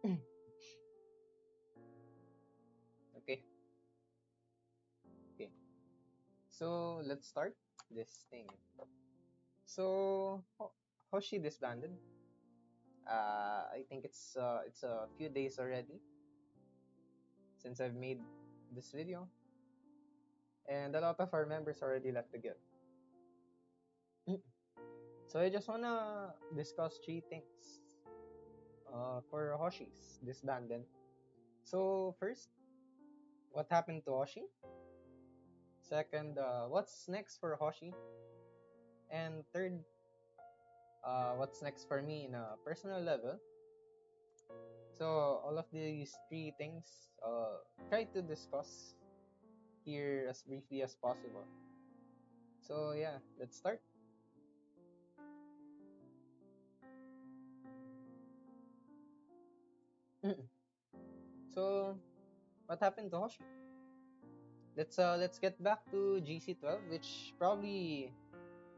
Okay, okay. So let's start this thing. So Hoshi disbanded. I think it's a few days already since I've made this video, and a lot of our members already left the guild. So I just wanna discuss three things for Hoshi's disbanded. So first, what happened to Hoshi? Second, what's next for Hoshi? And third, what's next for me in a personal level? So all of these three things, try to discuss here as briefly as possible. So yeah, let's start. So what happened to Hoshi? Let's get back to GC12, which probably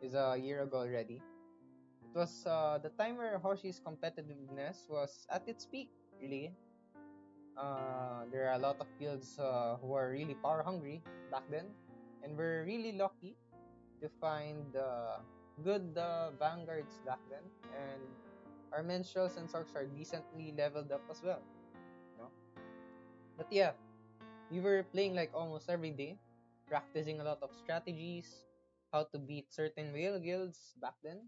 is a year ago already. It was the time where Hoshi's competitiveness was at its peak, really. There are a lot of guilds who are really power hungry back then, and we're really lucky to find good vanguards back then, and our minstrels and sorcs are decently leveled up as well. You know? But yeah, we were playing like almost every day, practicing a lot of strategies, how to beat certain whale guilds back then.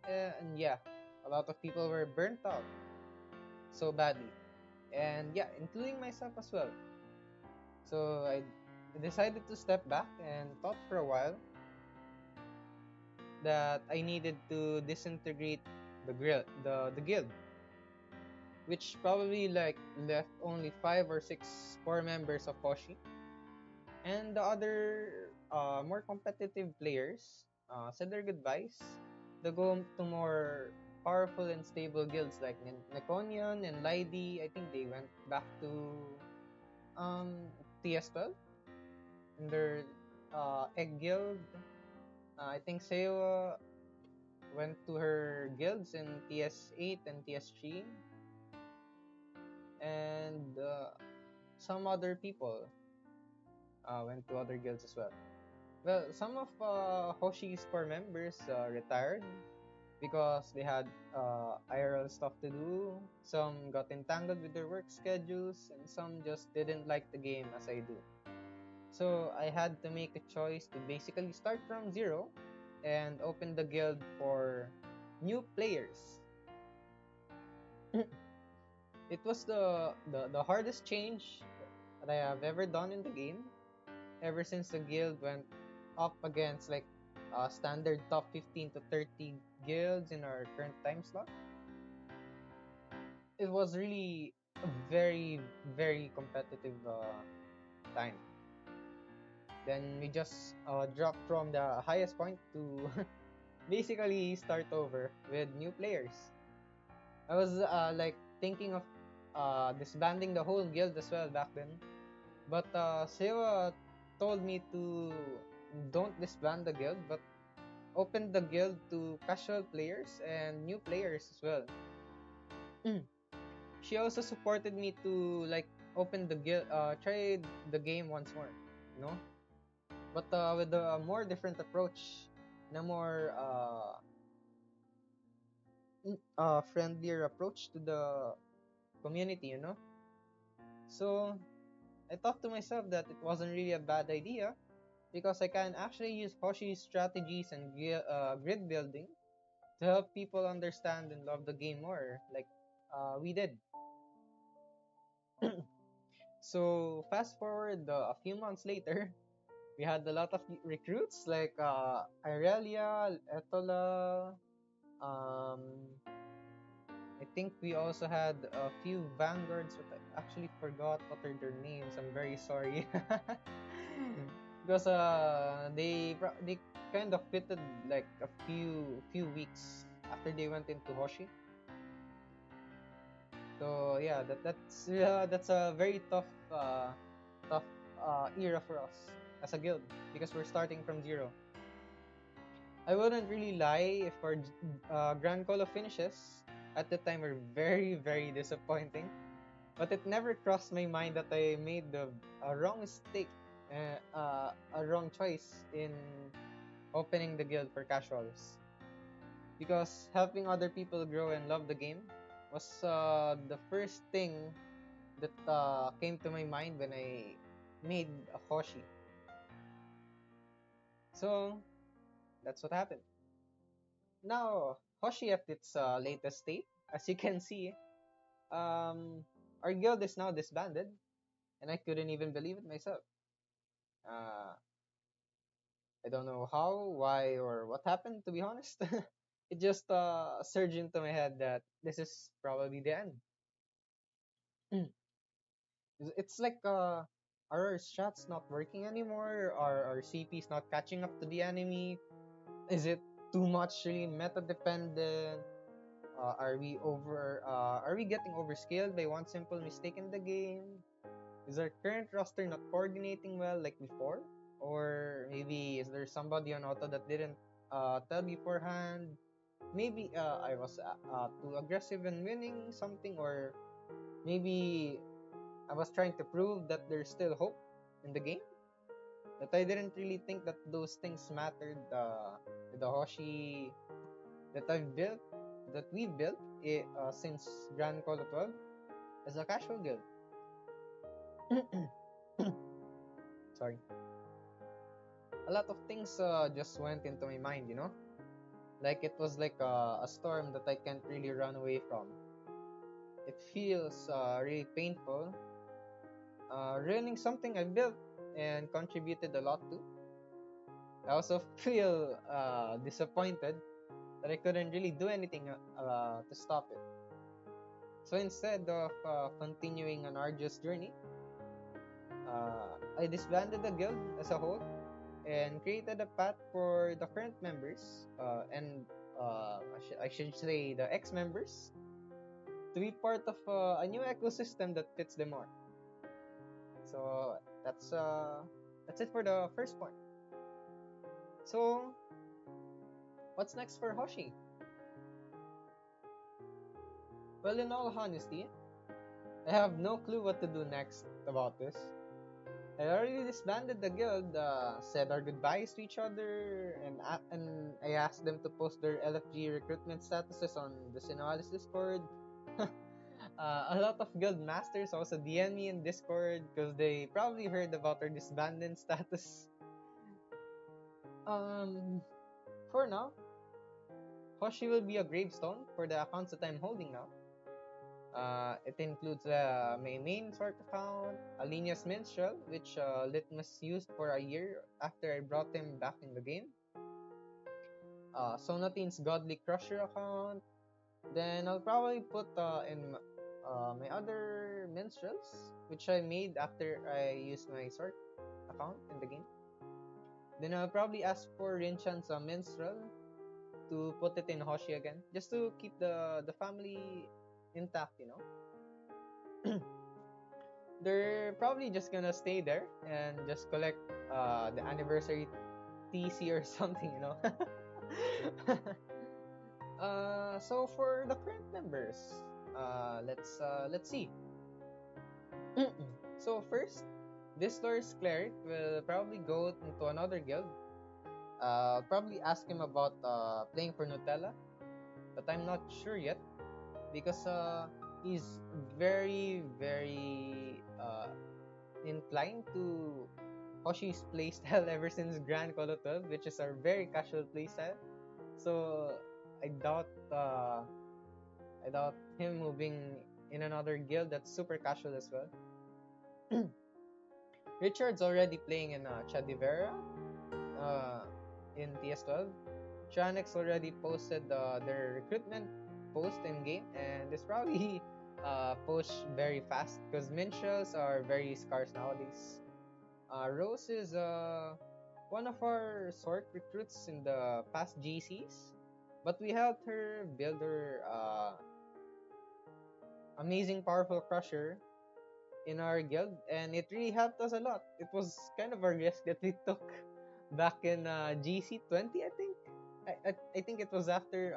And yeah, a lot of people were burnt out so badly. And yeah, including myself as well. So I decided to step back and thought for a while that I needed to disintegrate the guild, which probably like left only 5 or 6 core members of Hoshi, and the other more competitive players said their goodbyes to go to more powerful and stable guilds like Neconian and Lydie. I think they went back to um, TS12 in their egg guild. I think Sewa went to her guilds in TS8 and TS3, and some other people went to other guilds as well. Well, some of Hoshi's core members retired because they had IRL stuff to do. Some got entangled with their work schedules, and some just didn't like the game as I do. So I had to make a choice to basically start from zero and open the guild for new players. It was the hardest change that I have ever done in the game ever since the guild went up against like standard top 15 to 30 guilds in our current time slot. It was really a very, very competitive time. Then we just dropped from the highest point to basically start over with new players. I was like thinking of disbanding the whole guild as well back then. But Sewa told me to don't disband the guild, but open the guild to casual players and new players as well. She also supported me to like open the guild, try the game once more, you know, but with a more different approach, and a more friendlier approach to the community, you know. So I thought to myself that it wasn't really a bad idea because I can actually use Hoshi's strategies and grid building to help people understand and love the game more, like we did. So fast forward a few months later, we had a lot of recruits like Irelia, Etola. Um, I think we also had a few vanguards, but I actually forgot what are their names. I'm very sorry. Because they kind of fitted like a few weeks after they went into Hoshi. So yeah, that's a very tough era for us as a guild because we're starting from zero. I wouldn't really lie if our Grand Colo finishes. at the time were very, very disappointing. But it never crossed my mind that I made a wrong mistake, a wrong choice in opening the guild for casuals. Because helping other people grow and love the game was the first thing that came to my mind when I made a Hoshi. So that's what happened. Now, Hoshi at its latest state, as you can see, um, our guild is now disbanded, and I couldn't even believe it myself. Uh, I don't know how, why, or what happened, to be honest. It just surged into my head that this is probably the end. It's like, are our shots not working anymore? Are our CPs not catching up to the enemy? Is it too much really meta dependent? Are we getting overscaled by one simple mistake in the game? Is our current roster not coordinating well like before? Or maybe is there somebody on auto that didn't tell beforehand? Maybe I was too aggressive in winning something, or maybe I was trying to prove that there's still hope in the game. That I didn't really think that those things mattered. The Hoshi that I've built, that we've built since Grand Call of 12 as a casual guild. Sorry. A lot of things just went into my mind, you know? Like it was like a storm that I can't really run away from. It feels really painful. Ruining something I built and contributed a lot to. I also feel disappointed that I couldn't really do anything to stop it. So instead of continuing an arduous journey, I disbanded the guild as a whole and created a path for the current members and I should say the ex-members to be part of a new ecosystem that fits them more. So that's it for the first point. So what's next for Hoshi? Well, in all honesty, I have no clue what to do next about this. I already disbanded the guild, said our goodbyes to each other, and I asked them to post their LFG recruitment statuses on the Sinoalis Discord. A lot of guild masters also DM me in Discord because they probably heard about our disbanded status. Um, for now, Hoshi will be a gravestone for the accounts that I'm holding now. It includes my main sort account, Alinia's Minstrel, which Litmus used for a year after I brought him back in the game. Sonatin's Godly Crusher account. Then I'll probably put in my other minstrels, which I made after I used my sort account in the game. Then I'll probably ask for Rinchan's minstrel to put it in Hoshi again, just to keep the family intact, you know. They're probably just gonna stay there and just collect the anniversary TC or something, you know. So for the current members, let's see. So first, this Lord's cleric will probably go into another guild. Probably ask him about playing for Nutella, but I'm not sure yet because he's very inclined to Hoshi's playstyle ever since Grand Call of 12, which is a very casual playstyle. So I doubt uh, I doubt him moving in another guild that's super casual as well. Richard's already playing in Chadivera uh, in TS12. Tranex already posted their recruitment post in game, and this probably push very fast because minstrels are very scarce nowadays. Rose is one of our sort recruits in the past GCs, but we helped her build her amazing powerful crusher in our guild, and it really helped us a lot. It was kind of a risk that we took back in GC 20, I think. I think it was after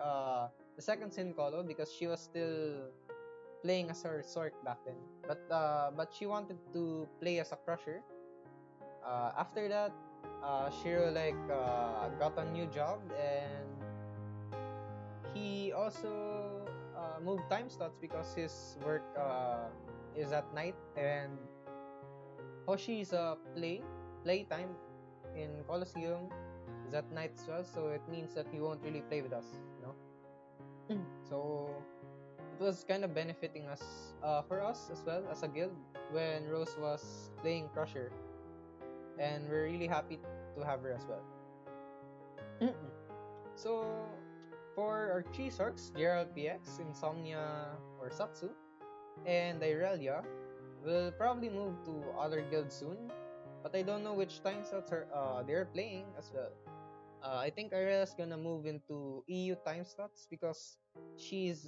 the second Sin Colo because she was still playing as her Sork back then. But she wanted to play as a Crusher. After that, Shiro got a new job, and he also moved time slots because his work is at night, and Hoshi's playtime in Colosseum is at night as well, so it means that he won't really play with us, you know. So it was kind of benefiting us, for us as well as a guild, when Rose was playing Crusher, and we're really happy to have her as well. So for our three Sorks, Gerald PX, Insomnia or Satsu, and Irelia, will probably move to other guilds soon, but I don't know which time slots they're playing as well. I think Irelia's gonna move into EU time slots because she's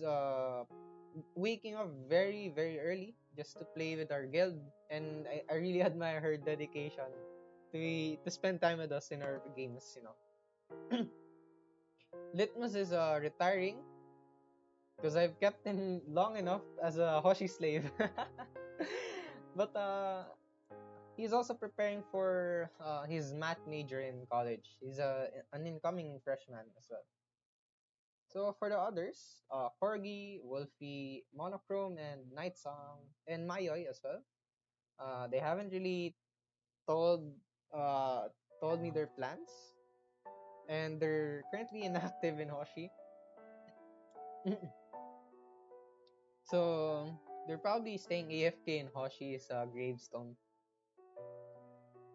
waking up very very early just to play with our guild, and I really admire her dedication to spend time with us in our games. You know, Litmus is retiring because I've kept him long enough as a Hoshi slave. But he's also preparing for his math major in college. He's an incoming freshman as well. So for the others, Corgi, Wolfie, Monochrome, and Night Song, and Mayoi as well. They haven't really told uh, told me their plans, and they're currently inactive in Hoshi. So they're probably staying AFK in Hoshi's gravestone.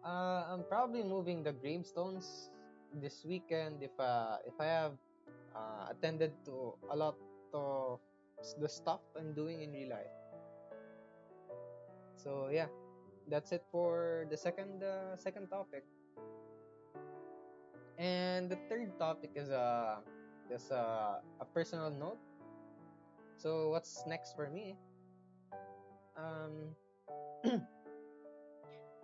I'm probably moving the gravestones this weekend if I have attended to a lot of the stuff I'm doing in real life. So yeah, that's it for the second topic. And the third topic is just a personal note. So what's next for me? Um,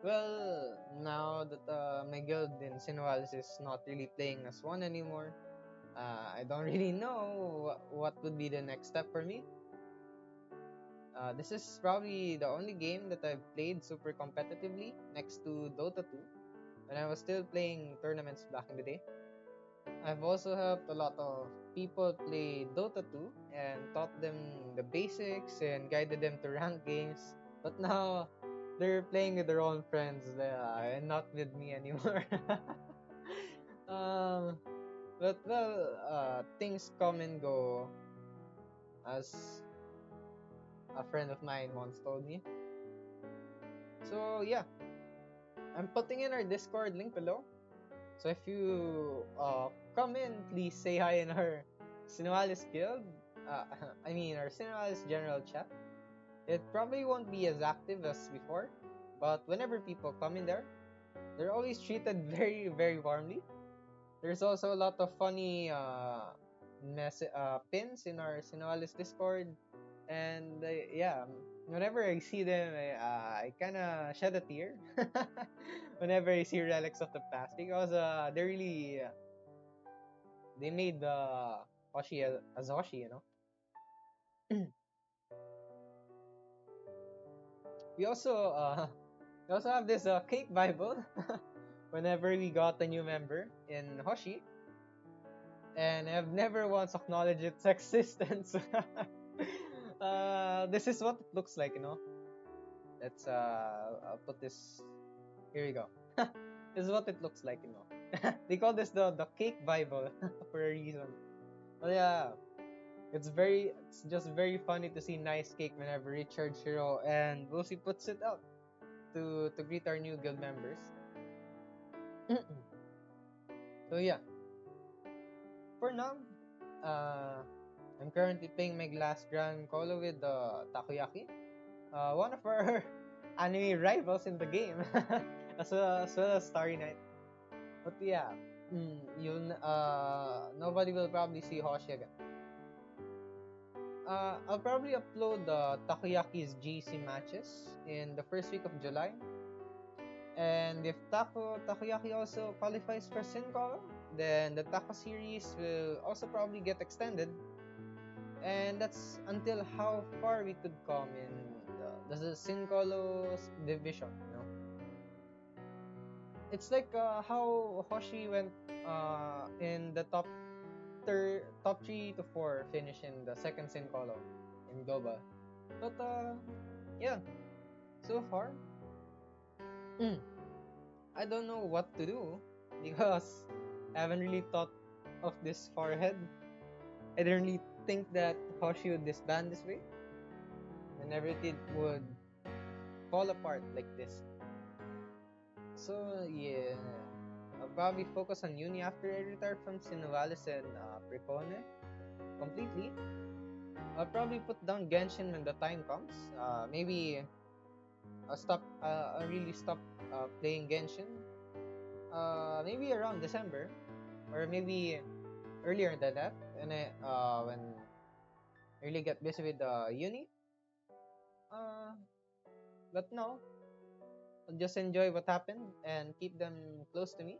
well, now that my guild in Sinualis is not really playing as one anymore, I don't really know what would be the next step for me. This is probably the only game that I've played super competitively next to Dota 2 when I was still playing tournaments back in the day. I've also helped a lot of people play Dota 2 and taught them the basics and guided them to rank games. But now they're playing with their own friends and not with me anymore. um, but well, things come and go, as a friend of mine once told me. So yeah, I'm putting in our Discord link below. So if you come in, please say hi in our Sinualis Guild. Uh, I mean our Sinualis general chat. It probably won't be as active as before, but whenever people come in there, they're always treated very very warmly. There's also a lot of funny pins in our Sinualis Discord, and yeah, whenever I see them, I kind of shed a tear whenever I see relics of the past because they really they made Hoshi as Hoshi, you know. we also uh, we also have this cake Bible whenever we got a new member in Hoshi, and I've never once acknowledged its existence. This is what it looks like, you know. Let's I'll put this. Here we go. This is what it looks like, you know. They call this the cake Bible for a reason. But yeah, it's just very funny to see nice cake whenever Richard, Shiro, and Lucy puts it out to greet our new guild members. So yeah, for now, uh, I'm currently playing my last Grand Colo with Takoyaki, one of our anime rivals in the game, as well as Starry Night. But yeah, nobody will probably see Hoshi again. I'll probably upload the Takoyaki's GC matches in the first week of July. And if Takoyaki also qualifies for Sincall, then the Taco series will also probably get extended And that's until how far we could come in the Sincolos division. It's like how Hoshi went in the top 3 to 4, finish in the second Sincolo in global. But yeah, so far, mm, I don't know what to do because I haven't really thought of this far ahead. I didn't really think that Hoshi would disband this way and everything would fall apart like this. So yeah, I'll probably focus on uni after I retire from Sinovales and Precone completely. I'll probably put down Genshin when the time comes. Maybe I'll really stop playing Genshin. Maybe around December, or maybe earlier than that. When I really get busy with uni. Uh, but no, I'll just enjoy what happened and keep them close to me,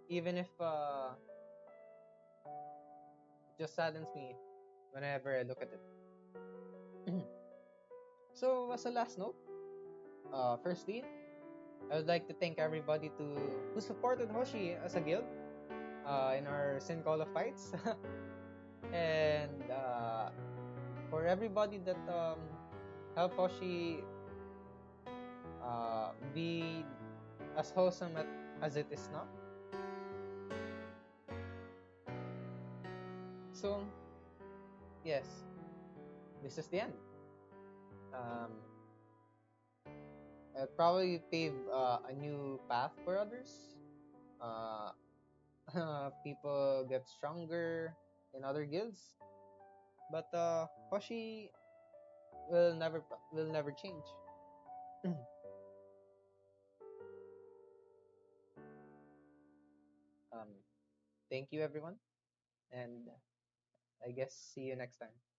even if it just saddens me whenever I look at it. So, as a last note, firstly, I would like to thank everybody who supported Hoshi as a guild in our Sin Call of fights, and for everybody that helped Hoshi be as wholesome as it is now. So, yes, this is the end. Um, I'll probably pave a new path for others. Uh, People get stronger in other guilds, but Hoshi will never change. um, Thank you everyone, and I guess see you next time.